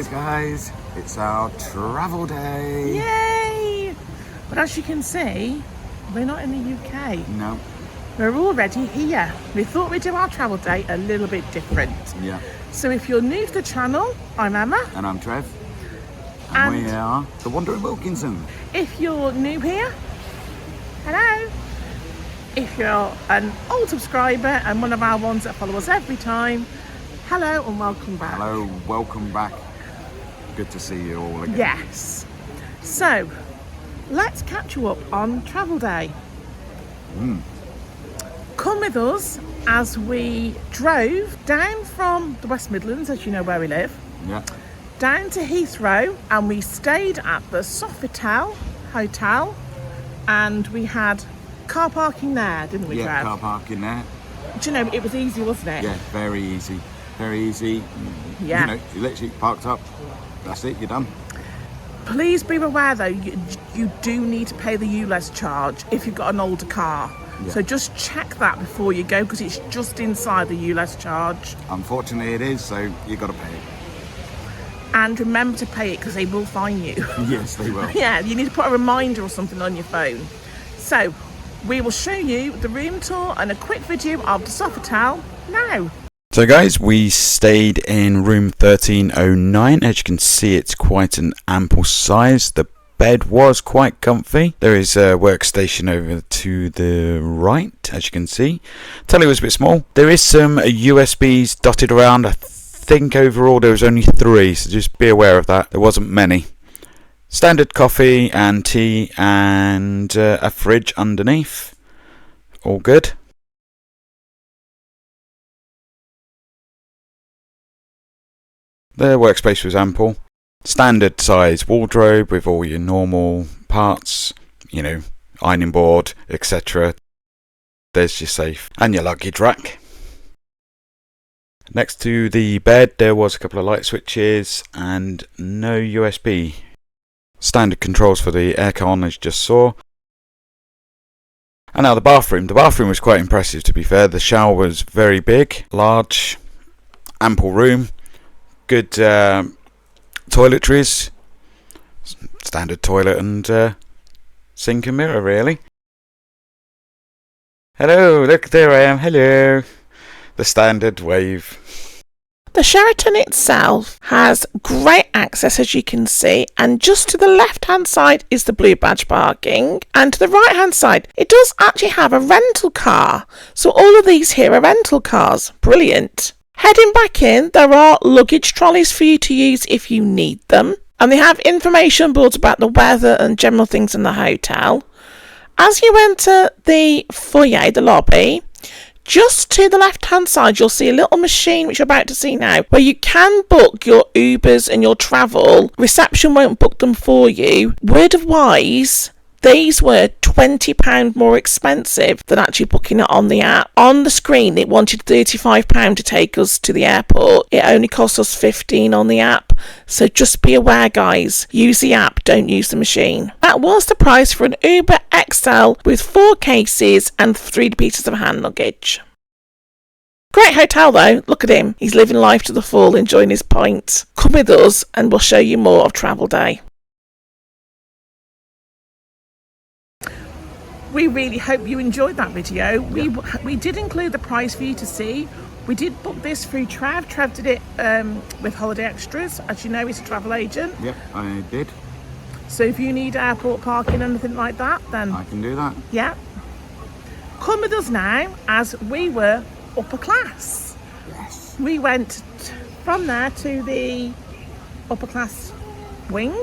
Surprise, guys! It's our travel day! Yay! But as you can see, we're not in the UK. No. We're already here. We thought we'd do our travel day a little bit different. Yeah. So if you're new to the channel, I'm Emma. And I'm Trev. And we are the Wandering Wilkinson. If you're new here, hello. If you're an old subscriber and one of our ones that follow us every time, hello and welcome back. Hello, welcome back. Good to see you all again. Yes. So, let's catch you up on travel day. Come with us as we drove down from the West Midlands, as you know where we live, down to Heathrow, and we stayed at the Sofitel Hotel, and we had car parking there, didn't we, Trev? Yeah, car parking there. Do you know, it was easy, wasn't it? Yeah, very easy. Very easy. Yeah. You know, you literally parked up. That's it, you're done. Please be aware though, you do need to pay the LHR if you've got an older car. Yeah. So just check that before you go, because it's just inside the LHR. Unfortunately it is, so you've got to pay it. And remember to pay it, because they will fine you. Yes, they will. Yeah, you need to put a reminder or something on your phone. So we will show you the room tour and a quick video of the Sofitel now. So guys, we stayed in room 1309. As you can see, it's quite an ample size. The bed was quite comfy. There is a workstation over to the right, as you can see. Telly was a bit small. There is some USBs dotted around. I think overall there was only 3, so just be aware of that. There wasn't many. Standard coffee and tea and a fridge underneath. All good. The workspace was ample. Standard size wardrobe with all your normal parts, you know, ironing board, etc. There's your safe and your luggage rack. Next to the bed there was a couple of light switches and no USB. Standard controls for the aircon, as you just saw. And now the bathroom. The bathroom was quite impressive, to be fair. The shower was very big, large, ample room. Good toiletries, standard toilet and sink and mirror, really. Hello, look, there I am, hello. The standard wave. The Sheraton itself has great access, as you can see, and just to the left hand side is the blue badge parking, and to the right hand side it does actually have a rental car. So all of these here are rental cars. Brilliant. Heading back in, there are luggage trolleys for you to use if you need them. And they have information boards about the weather and general things in the hotel. As you enter the foyer, the lobby, just to the left-hand side, you'll see a little machine, which you're about to see now, where you can book your Ubers and your travel. Reception won't book them for you. Word of wise, these were £20 more expensive than actually booking it on the app. On the screen, it wanted £35 to take us to the airport. It only cost us £15 on the app. So just be aware, guys. Use the app, don't use the machine. That was the price for an Uber XL with 4 cases and 3 pieces of hand luggage. Great hotel though. Look at him. He's living life to the full, enjoying his pints. Come with us and we'll show you more of travel day. We really hope you enjoyed that video. We did include the price for you to see. We did book this through Trev. Trev did it with Holiday Extras. As you know, he's a travel agent. Yep, I did. So if you need airport parking, anything like that, then I can do that. Yeah. Come with us now, as we were upper class. Yes. We went from there to the upper class wing.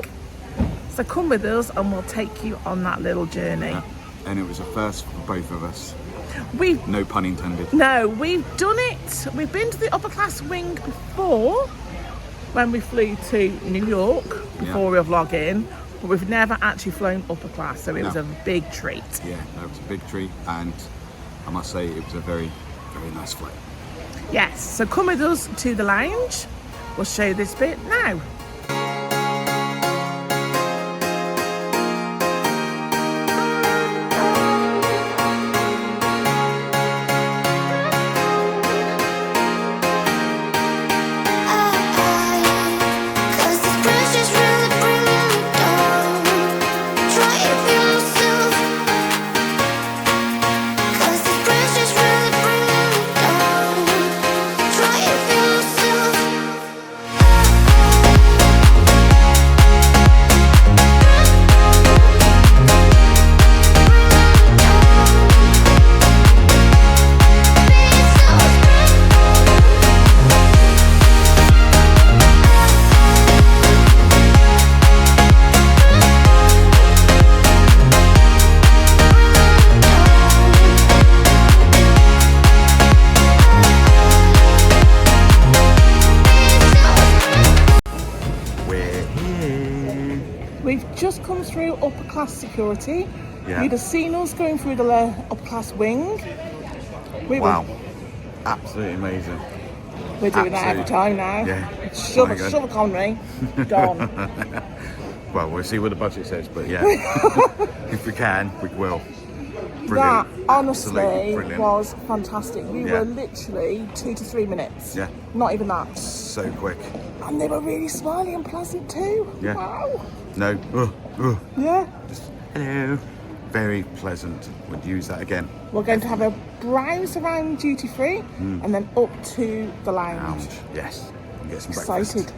So come with us and we'll take you on that little journey. Yeah. And it was a first for both of us. No pun intended. No, we've done it. We've been to the upper class wing before when we flew to New York before we were vlogging, but we've never actually flown upper class, so it was a big treat. Yeah, that was a big treat, and I must say it was a very, very nice flight. Yes, so come with us to the lounge. We'll show you this bit now. we're here. We've just come through upper class security. Yeah. You'd have seen us going through the upper class wing. Wow. Absolutely amazing. We're doing that every time now. Yeah. Shove My God. a Connery. Gone. Well, we'll see what the budget says, but yeah. If we can, we will. That Brilliant. honestly Absolutely brilliant. was fantastic. We Yeah. were literally 2 to 3 minutes. Yeah. Not even that. So quick. And they were really smiley and pleasant too. Yeah. Wow. No. Yeah. Just, hello. Very pleasant. Would use that again. We're going to have a browse around duty free and then up to the lounge. Yes. And get some breakfast. Excited.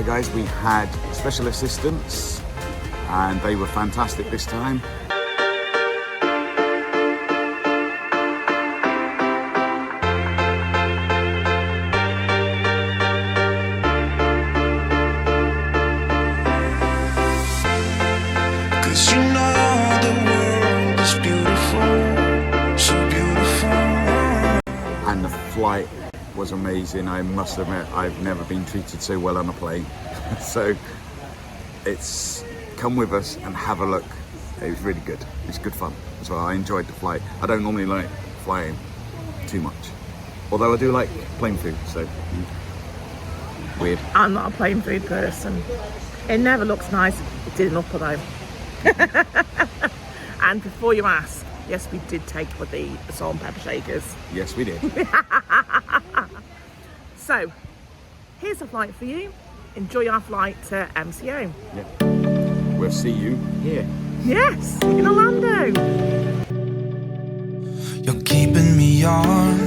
Guys, we had special assistants and they were fantastic this time. Cause you know the world is beautiful, so beautiful. And the flight was amazing. I must admit, I've never been treated so well on a plane. So it's come with us and have a look. It was really good. It's good fun as well. I enjoyed the flight. I don't normally like flying too much, although I do like plane food, so weird. I'm not a plain food person. It never looks nice. It did an upper though. And before you ask, yes, we did take for the salt and pepper shakers. Yes, we did. So, here's a flight for you. Enjoy our flight to MCO. Yeah. We'll see you here. Yes, in Orlando. You're keeping me on.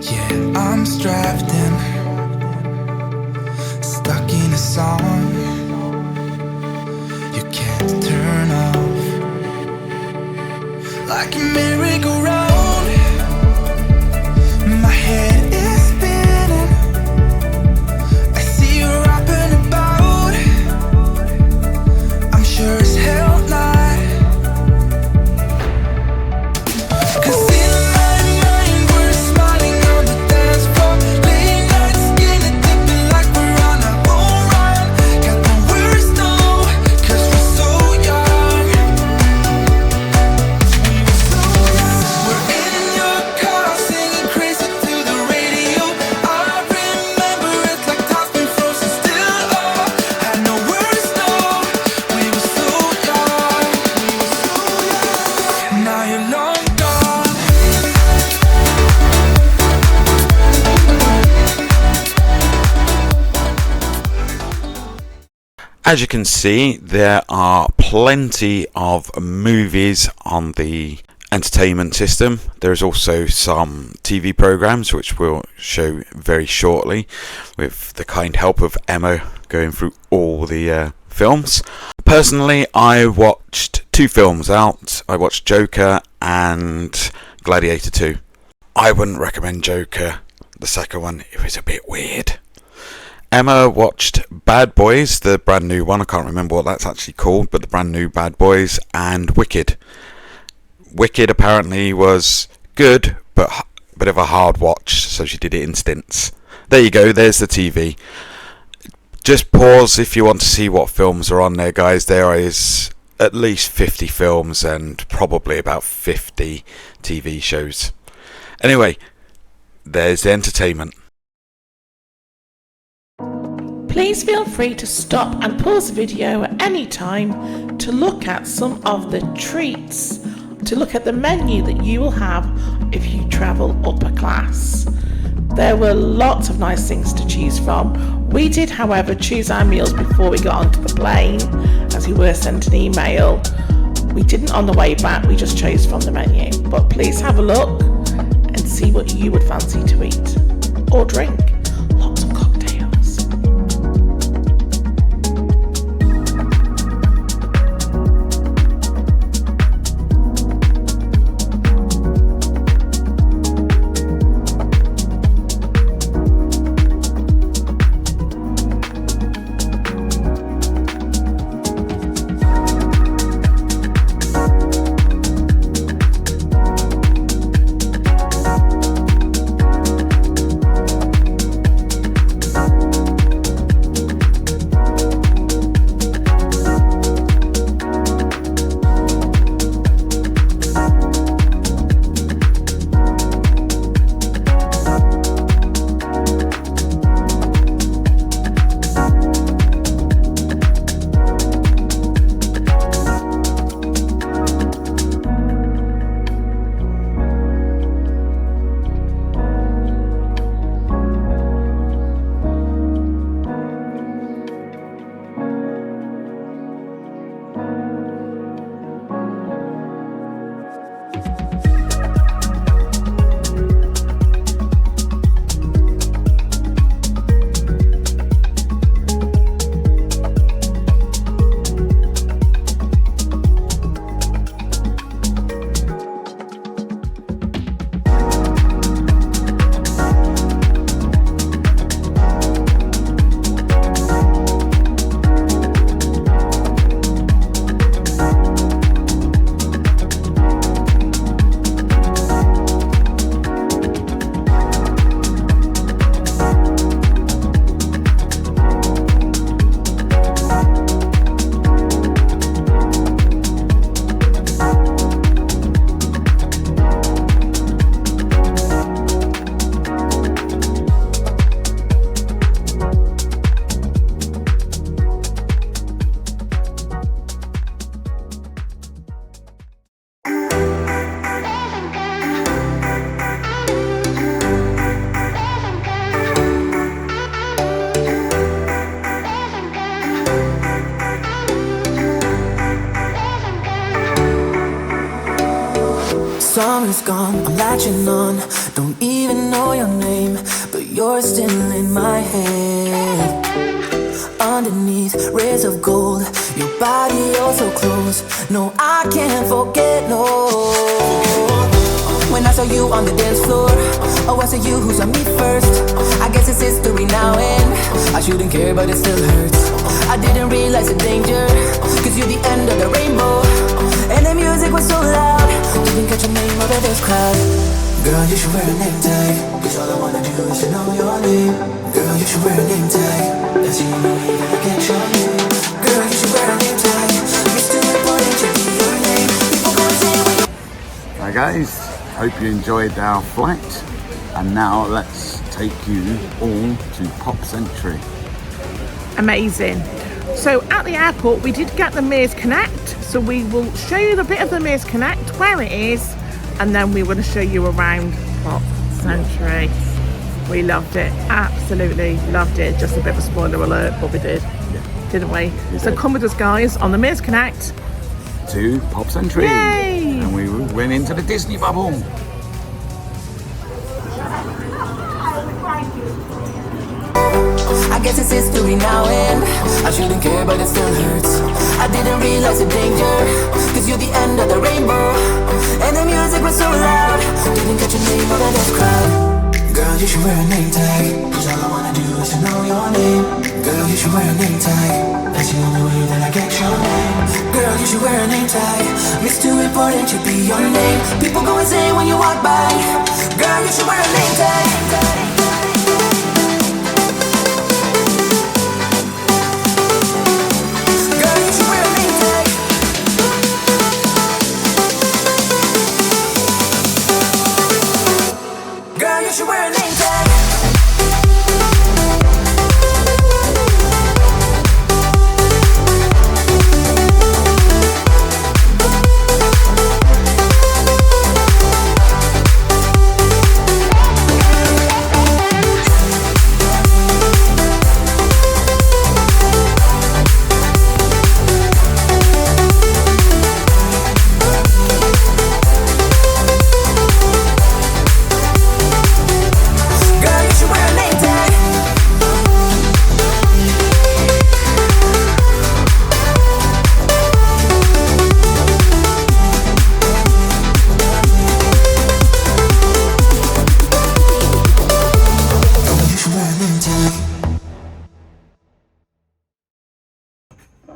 Yeah, I'm strapped in, stuck in a song you can't turn off. Like a merry-go-round, my head is spinning. I see you rapping about, I'm sure as hell not. Cause in my mind we're smiling on the dance floor, late night skin dipping like we're on a bull run. Got the words though, cause we're so young. We're in your car singing crazy to the radio. I remember it like time's been frozen still. Oh, had no words though, we were so young. Now you're long gone. As you can see, there are plenty of movies on the entertainment system. There is also some TV programs which we'll show very shortly, with the kind help of Emma going through all the films. Personally, I watched 2 films out. I watched Joker and Gladiator 2. I wouldn't recommend Joker. The second one, it was a bit weird. Emma watched Bad Boys, the brand new one. I can't remember what that's actually called, but the brand new Bad Boys, and Wicked. Wicked apparently was good, but a bit of a hard watch, so she did it in stints. There you go, there's the TV. Just pause if you want to see what films are on there, guys. There is at least 50 films and probably about 50 TV shows. Anyway, there's the entertainment. Please feel free to stop and pause the video at any time to look at some of the treats, to look at the menu that you will have if you travel upper class. There were lots of nice things to choose from. We did, however, choose our meals before we got onto the plane, as we were sent an email. We didn't on the way back, we just chose from the menu. But please have a look and see what you would fancy to eat or drink. Lots of cocktails. Summer's gone, I'm latching on. Don't even know your name, but you're still in my head. Underneath rays of gold, your body oh so close. No, I can't forget, no. When I saw you on the dance floor, oh, I saw you who saw me first. I guess it's history now and I shouldn't care, but it still hurts. I didn't realize the danger, cause you're the end of the rainbow. And the music was so loud, didn't catch your name over this crowd. Girl, you should wear a name tag, cause all I wanna do is to know your name. Girl, you should wear a name tag, that's how you know you gotta get your name. Girl, you should wear a name tag, you're still important to be your name. People gonna say when you... Hi guys, hope you enjoyed our flight, and now let's take you all to Pop Century. Amazing. So at the airport we did get the Mears Connect, so we will show you the bit of the Mears Connect, where it is, and then we want to show you around Pop Century. We loved it, absolutely loved it. Just a bit of a spoiler alert, but we did, didn't we? So come with us guys on the Mears Connect To Pop Century. Yay! And we will went into the Disney bubble. I guess it's history now and I shouldn't care but it still hurts. I didn't realize the danger, cause you're the end of the rainbow. And the music was so loud, didn't catch your name of the death crowd. Girl, you should wear a name tag, cause all I wanna do is to know your name. Girl, you should wear a name tag, that's the only way that I get your name. Girl, you should wear a name tag, it's too important to be your name. People go insane when you walk by. Girl, you should wear a name tag.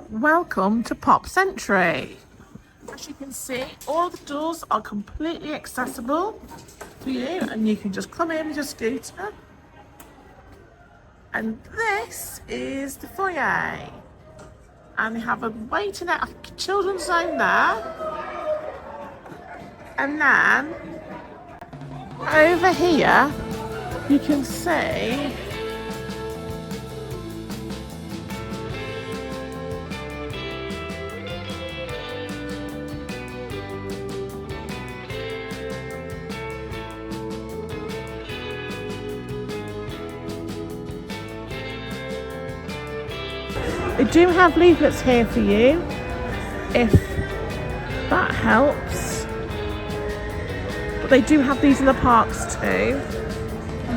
Welcome to Pop Century. As you can see, all the doors are completely accessible to you, and you can just come in with your scooter. And this is the foyer, and they have a waiting at a children's zone there. And then over here, you can see they do have leaflets here for you, if that helps. But they do have these in the parks too.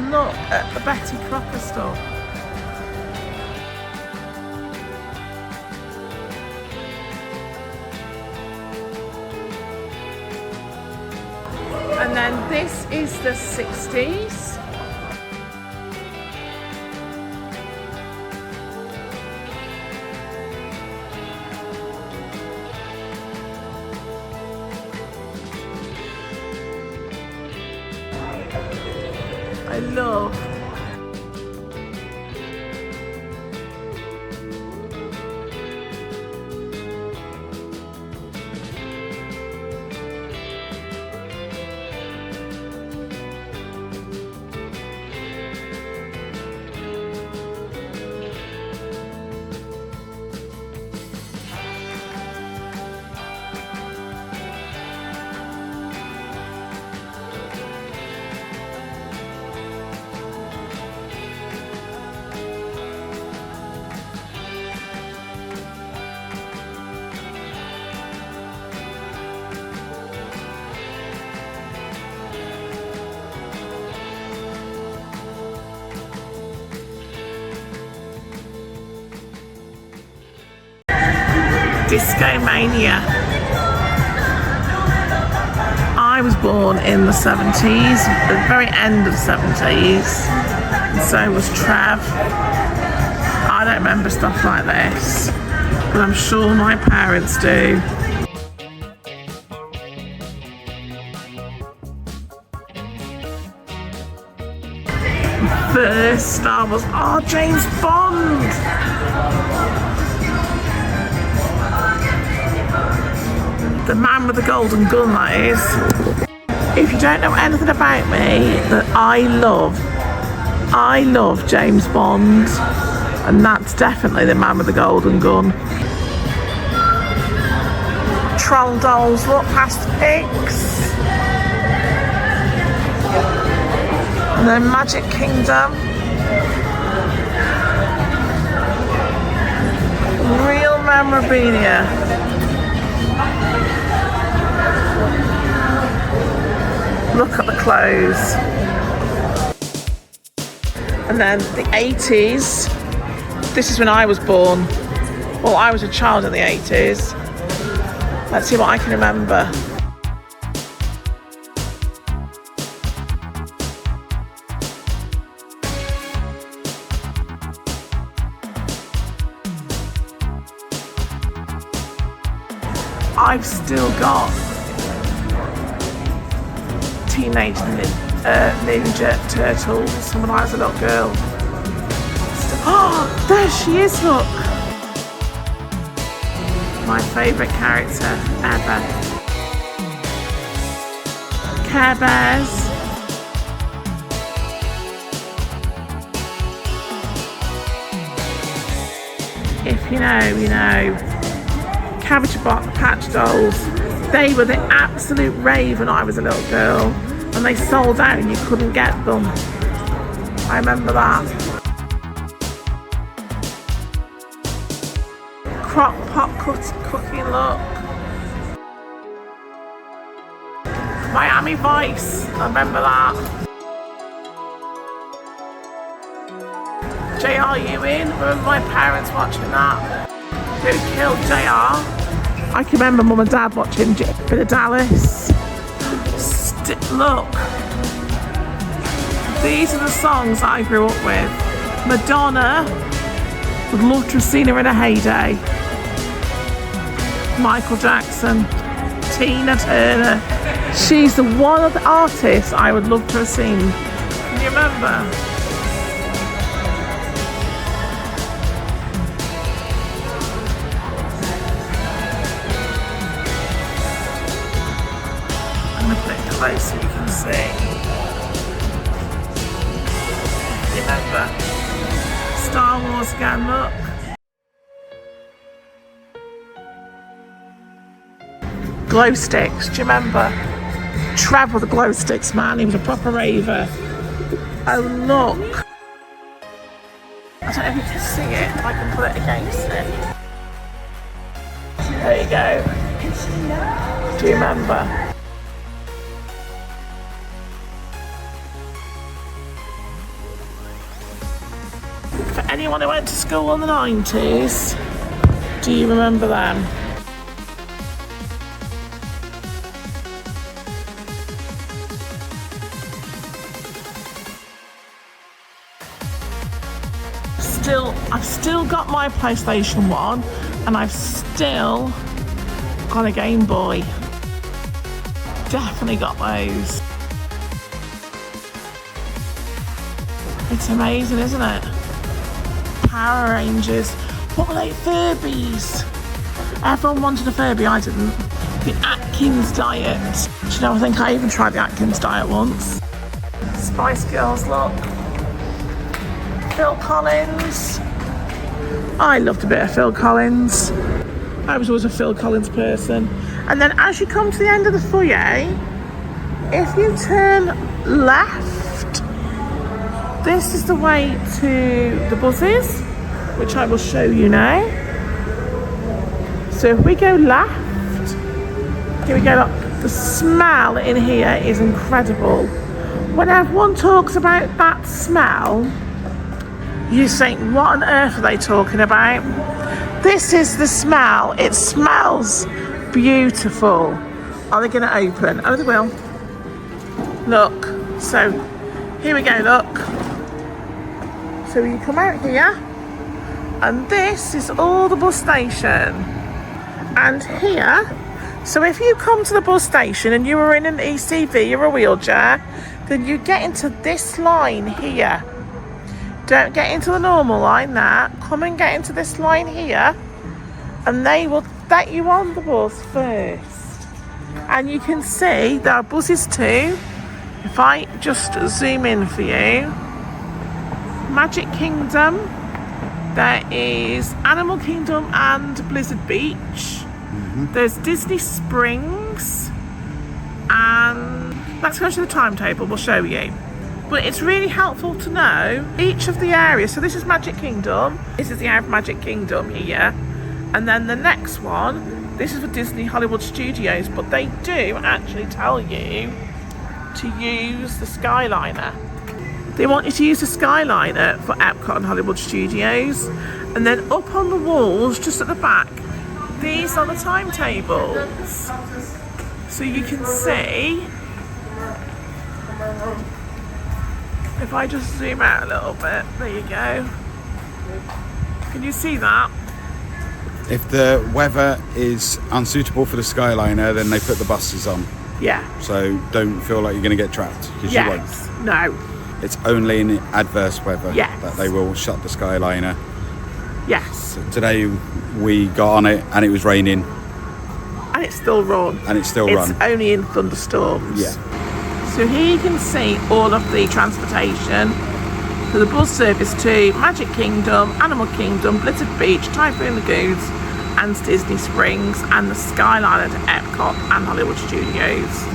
Look at the Betty Crocker stuff. And then this is the 60s. I love. Disco Mania. I was born in the 70s, the very end of the 70s, and so was Trev. I don't remember stuff like this, but I'm sure my parents do. First Star Wars, oh, James Bond! The man with the golden gun, that is. If you don't know anything about me, that I love James Bond, and that's definitely the man with the golden gun. Troll dolls, look past the pigs. And then Magic Kingdom. Real memorabilia. Look at the clothes. And then the 80s. This is when I was born. Well, I was a child in the 80s. Let's see what I can remember. I've still got Teenage Ninja Turtles from when I was a little girl. Oh, there she is, look! My favourite character ever. Care Bears. If you know, you know. Cabbage Patch Dolls. They were the absolute rave when I was a little girl, and they sold out and you couldn't get them. I remember that. Crock pot cooking look. Miami Vice. I remember that. J.R. Ewing. Remember my parents watching that. Who killed JR? I can remember Mum and Dad watching Bit of Dallas. Look, these are the songs I grew up with. Madonna, would love to have seen her in a heyday. Michael Jackson, Tina Turner. She's the one of the artists I would love to have seen. Can you remember? Close so you can see. Remember? Star Wars again, look. Glow sticks, do you remember? Trev with the glow sticks, man, he was a proper raver. Oh look. I don't know if you can see it, if I can put it against it. There you go. Do you remember? For anyone who went to school in the 90s, do you remember them? I've still got my PlayStation 1 and I've still got a Game Boy. Definitely got those. It's amazing, isn't it? Power Rangers. What were they? Furbies. Everyone wanted a Furby, I didn't. The Atkins diet. Do you know, I think I even tried the Atkins diet once. Spice Girls, look. Phil Collins. I loved a bit of Phil Collins. I was always a Phil Collins person. And then as you come to the end of the foyer, if you turn left, this is the way to the buses, which I will show you now. So if we go left, here we go, look, the smell in here is incredible. When everyone talks about that smell, you think, what on earth are they talking about? This is the smell. It smells beautiful. Are they going to open? Oh, they will. Look. So, here we go, look. So you come out here, and this is all the bus station. And here, so if you come to the bus station and you are in an ECV or a wheelchair, then you get into this line here. Don't get into the normal line there. Come and get into this line here, and they will let you on the bus first. And you can see there are buses too. If I just zoom in for you, Magic Kingdom, there is Animal Kingdom and Blizzard Beach. There's Disney Springs, and let's go to the timetable, we'll show you. But it's really helpful to know each of the areas. So this is Magic Kingdom. This is the area of Magic Kingdom here. And then the next one, this is for Disney Hollywood Studios. But they do actually tell you to use the Skyliner. They want you to use the Skyliner for Epcot and Hollywood Studios. And then up on the walls, just at the back, these are the timetables. So you can see, if I just zoom out a little bit, there you go. Can you see that? If the weather is unsuitable for the Skyliner, then they put the buses on. Yeah. So don't feel like you're going to get trapped, because you won't. Yes. No. It's only in adverse weather Yes. that they will shut the Skyliner. Yes. So today we got on it and it was raining And it's still run. and it's still It's run. only in thunderstorms. Yeah. So here you can see all of the transportation. So the bus service to Magic Kingdom, Animal Kingdom, Blizzard Beach, Typhoon Lagoons and Disney Springs, and the Skyliner to Epcot and Hollywood Studios.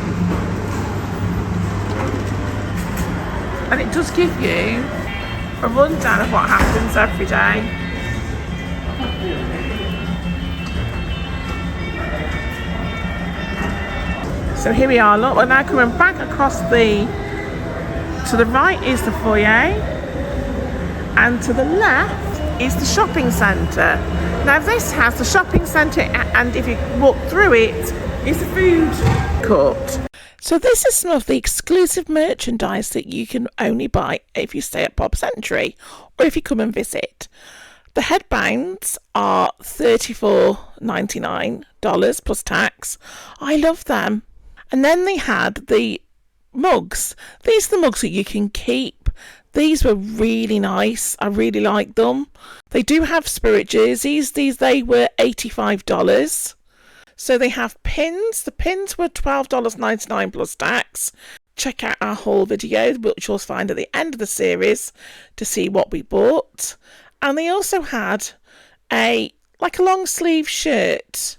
And it does give you a rundown of what happens every day. So here we are, look, we're now coming back across to the right is the foyer, and to the left is the shopping centre. Now this has the shopping centre, and if you walk through it, is the food court. So this is some of the exclusive merchandise that you can only buy if you stay at Pop Century or if you come and visit. The headbands are $34.99 plus tax. I love them. And then they had the mugs. These are the mugs that you can keep. These were really nice. I really like them. They do have Spirit jerseys. They were $85. So they have pins. The pins were $12.99 plus tax. Check out our haul video, which you'll find at the end of the series, to see what we bought. And they also had a long sleeve shirt.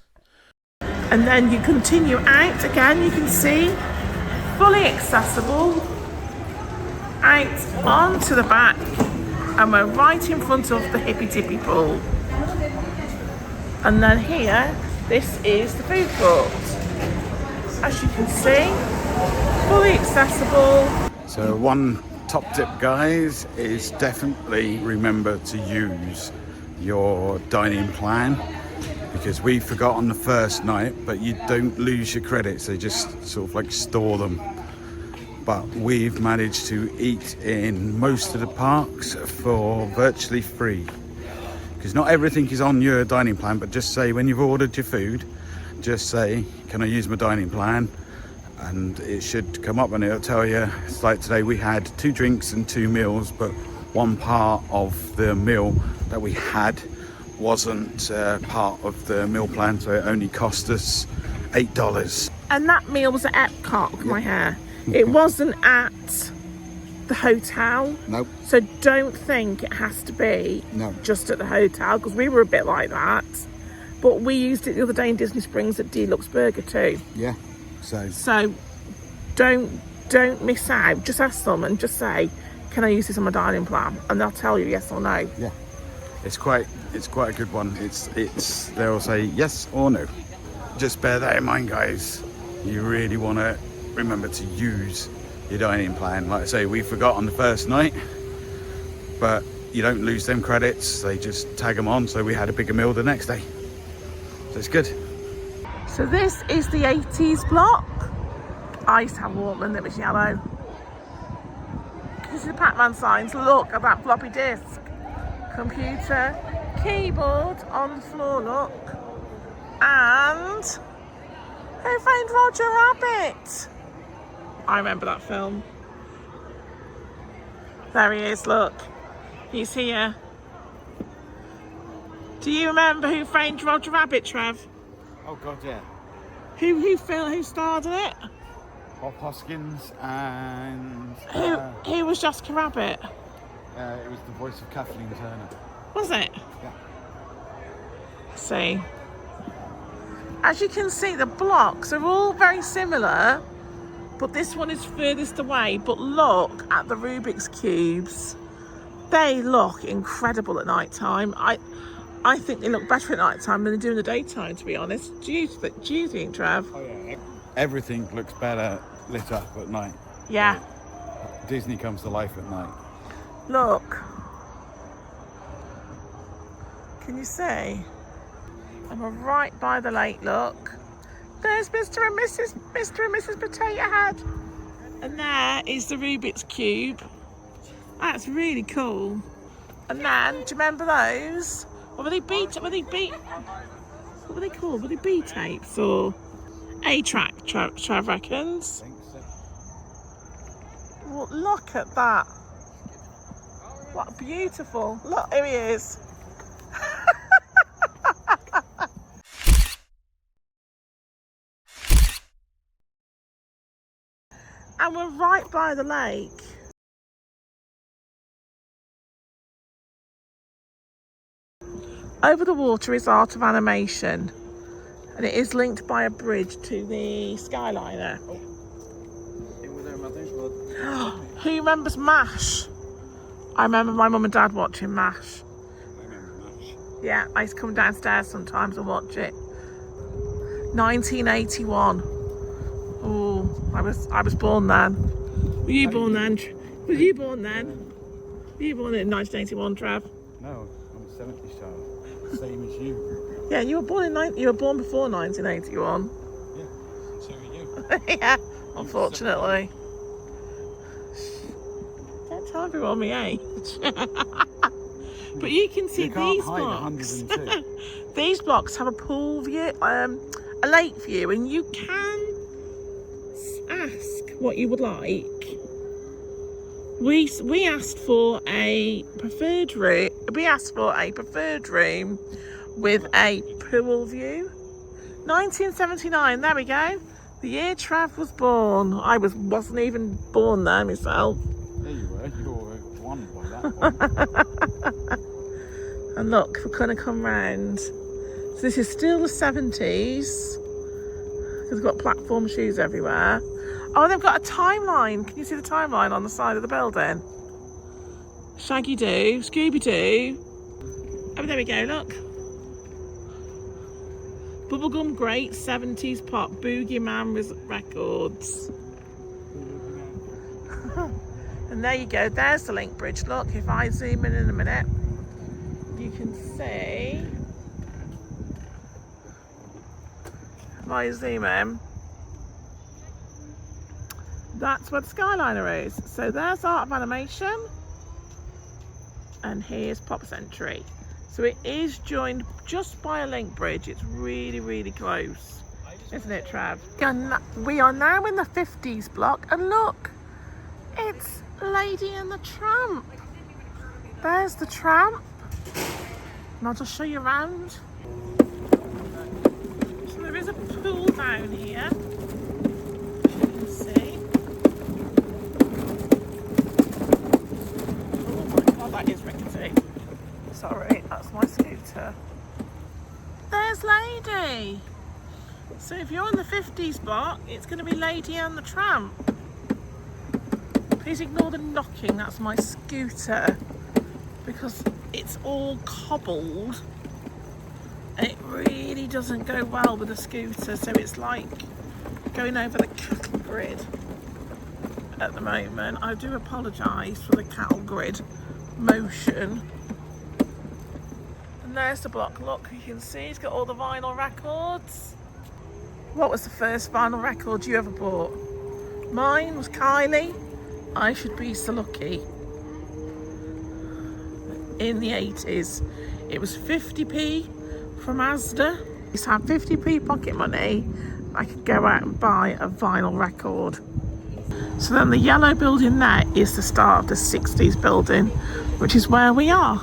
And then you continue out again, you can see fully accessible out onto the back, and we're right in front of the Hippy Tippy pool. And then here, this is the food court. As you can see, fully accessible. So one top tip, guys, is definitely remember to use your dining plan, because we forgot on the first night, but you don't lose your credits, they just sort of store them. But we've managed to eat in most of the parks for virtually free, because not everything is on your dining plan, but just say when you've ordered your food, just say, can I use my dining plan? And it should come up and it'll tell you. It's like today we had 2 drinks and 2 meals, but one part of the meal that we had wasn't part of the meal plan, so it only cost us $8. And that meal was at Epcot. Look at my hair. It wasn't at the hotel. Nope. So don't think it has to be just at the hotel, because we were a bit like that. But we used it the other day in Disney Springs at Deluxe Burger too. Yeah. So don't miss out. Just ask them and just say, can I use this on my dining plan? And they'll tell you yes or no. Yeah. It's quite a good one. It's they'll say yes or no. Just bear that in mind, guys. You really want to remember to use your dining plan. Like I say, we forgot on the first night, but you don't lose them credits. They just tag them on. So we had a bigger meal the next day. So it's good. So this is the 80s block. I used to have a Walkman that was yellow. Can you see the Pac-Man signs? Look at that floppy disk. Computer, keyboard on the floor, look. And Who Framed Roger Rabbit? I remember that film. There he is, look. He's here. Do you remember Who Framed Roger Rabbit, Trev? Oh God, yeah. Who starred in it? Bob Hoskins and Who was Jessica Rabbit? it was the voice of Kathleen Turner. Was it? Yeah. See. As you can see, the blocks are all very similar, but this one is furthest away. But look at the Rubik's Cubes. They look incredible at night time. I think they look better at night time than they do in the daytime, to be honest. Do you think, Trev? Oh yeah. Everything looks better lit up at night. Yeah. Disney comes to life at night. Look. Can you see? And we're right by the lake, look. There's Mr. and Mrs. Potato Head. And there is the Rubik's Cube. That's really cool. And then, do you remember those? What were they what were they called? Were they B tapes or A track, Trav reckons? Well, look at that. What beautiful. Look, here he is. And we're right by the lake. Over the water is Art of Animation, and it is linked by a bridge to the Skyliner. Who remembers MASH? I remember my mum and dad watching MASH. Yeah, I used to come downstairs sometimes and watch it. 1981. Oh, I was born then. Were you born then? Were you born then? Were you born in 1981, Trav? No, I'm a 70s child. Same as you. Yeah, you were born before 1981. Yeah, so are you. Yeah, unfortunately. Don't tell everyone my age. But you can see You can't these hide blocks. 102. These blocks have a pool view, a lake view, and you can ask what you would like. We asked for a preferred room. We asked for a preferred room with a pool view. 1979. There we go. The year Trav was born. I wasn't even born there myself. There you were. You were one by that point. And look, we're going to come round. So this is still the 70s. Because we've got platform shoes everywhere. Oh, they've got a timeline. Can you see the timeline on the side of the building? Shaggy Doo, Scooby Doo. Oh, there we go, look. Bubblegum Great 70s Pop Boogeyman Records. And there you go, there's the link bridge. Look, if I zoom in a minute, you can see. If I zoom in, that's where the Skyliner is. So there's Art of Animation, and here's Pop Century. So it is joined just by a link bridge. It's really, really close, isn't it, Trav? We are now in the 50s block, and look, it's Lady and the Tramp. There's the tramp, and I'll just show you around. So there is a pool down here, as you can see. Oh my god, that is rickety. Sorry, that's my scooter. There's Lady. So if you're in the 50s block, it's going to be Lady and the Tramp. Please ignore the knocking, that's my scooter. Because it's all cobbled. And it really doesn't go well with a scooter. So it's like going over the cattle grid at the moment. I do apologise for the cattle grid motion. And there's the block. Look, you can see it's got all the vinyl records. What was the first vinyl record you ever bought? Mine was Kylie, I Should Be So Lucky. In the 80s. It was 50p from Asda. I used to have 50p pocket money. I could go out and buy a vinyl record. So then the yellow building there is the start of the 60s building, which is where we are.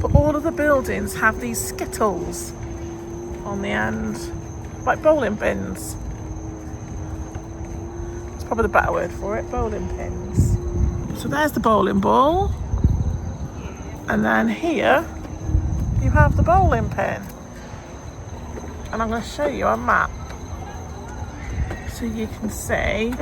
But all of the buildings have these skittles on the end, like bowling pins. It's probably the better word for it, bowling pins. So there's the bowling ball, and then here you have the bowling pin. And I'm going to show you a map so you can see.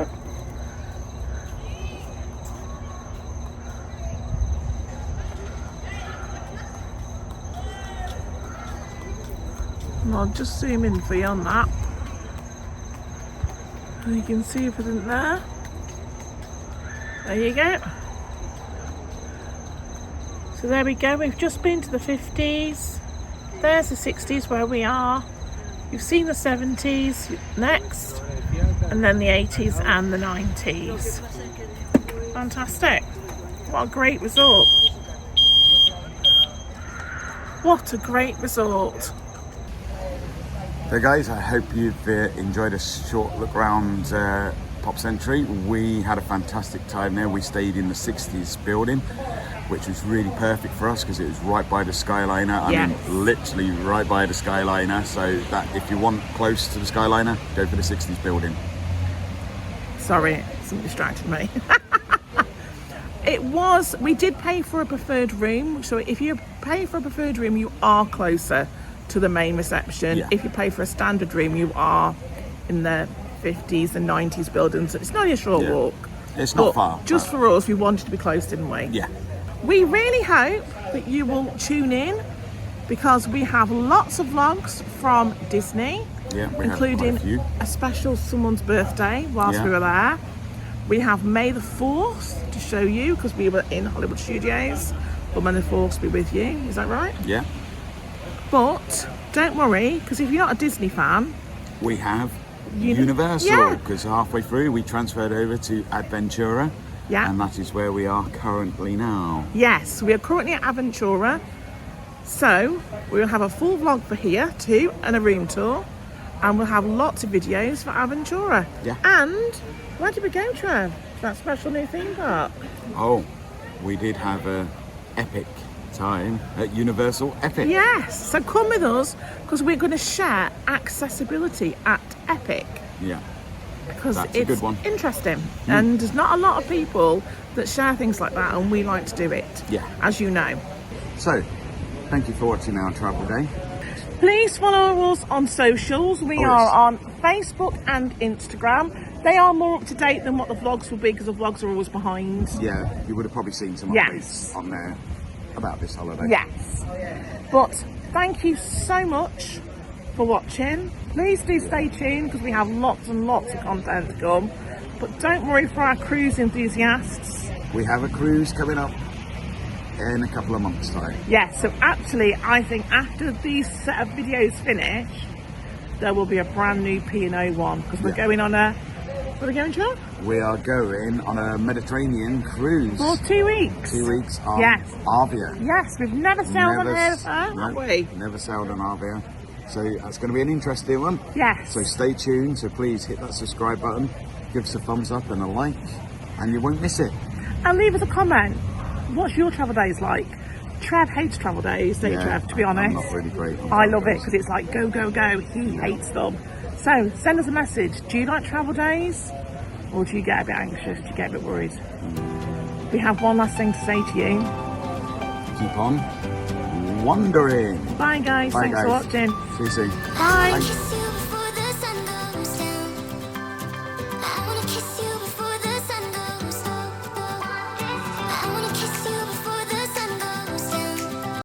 And I'll just zoom in for you on that. And you can see everything there. There you go. So there we go, we've just been to the 50s. There's the 60s where we are. You've seen the 70s next, and then the 80s and the 90s. Fantastic. What a great resort. What a great resort. So guys, I hope you've enjoyed a short look around Pop Century. We had a fantastic time there. We stayed in the 60s building, which was really perfect for us because it was right by the Skyliner. I mean, literally right by the Skyliner. So that if you want close to the Skyliner, go for the 60s building. Sorry, something distracted me. We did pay for a preferred room. So if you pay for a preferred room, you are closer to the main reception. Yeah. If you pay for a standard room, you are in the 50s and 90s buildings. It's not a short walk. It's not far. Just for us, we wanted to be close, didn't we? Yeah. We really hope that you will tune in because we have lots of vlogs from Disney, including a special someone's birthday whilst we were there. We have May the 4th to show you because we were in Hollywood Studios, but May the 4th will be with you. Is that right? Yeah. But don't worry, because if you're not a Disney fan, we have Universal, because halfway through we transferred over to Adventura, and that is where we are currently now. Yes, we are currently at Aventura, so we'll have a full vlog for here too, and a room tour, and we'll have lots of videos for Aventura. Yeah. And where did we go, Trev? That special new theme park. Oh, we did have a epic time at Universal Epic. Yes, so come with us because we're going to share accessibility at Epic. Yeah, because that's it's a good one. Interesting, and there's not a lot of people that share things like that, and we like to do it. Yeah, as you know. So, thank you for watching our travel day. Please follow us on socials. We are on Facebook and Instagram. They are more up to date than what the vlogs will be because the vlogs are always behind. Yeah, you would have probably seen some updates on there about this holiday. Yes, but thank you so much for watching. Please do stay tuned because we have lots and lots of content to come. But don't worry for our cruise enthusiasts. We have a cruise coming up in a couple of months' time. Yes, so actually I think after these set of videos finish, there will be a brand new P&O one because we're going on a... Where are we going, John? We are going on a Mediterranean cruise. For 2 weeks. 2 weeks on Arvia. Yes, we've never sailed on here before, have we? Never sailed on Arvia. So that's going to be an interesting one. Yes. So stay tuned. So please hit that subscribe button, give us a thumbs up and a like, and you won't miss it. And leave us a comment. What's your travel days like? Trev hates travel days, don't you, Trev, to be honest? I'm not really great on I love it because it's like go, go, go. He hates them. So send us a message. Do you like travel days? Or do you get a bit anxious? Do you get a bit worried? We have one last thing to say to you. Keep on wondering. Bye guys. Bye, Thanks guys. for watching. See you soon. Bye. Bye.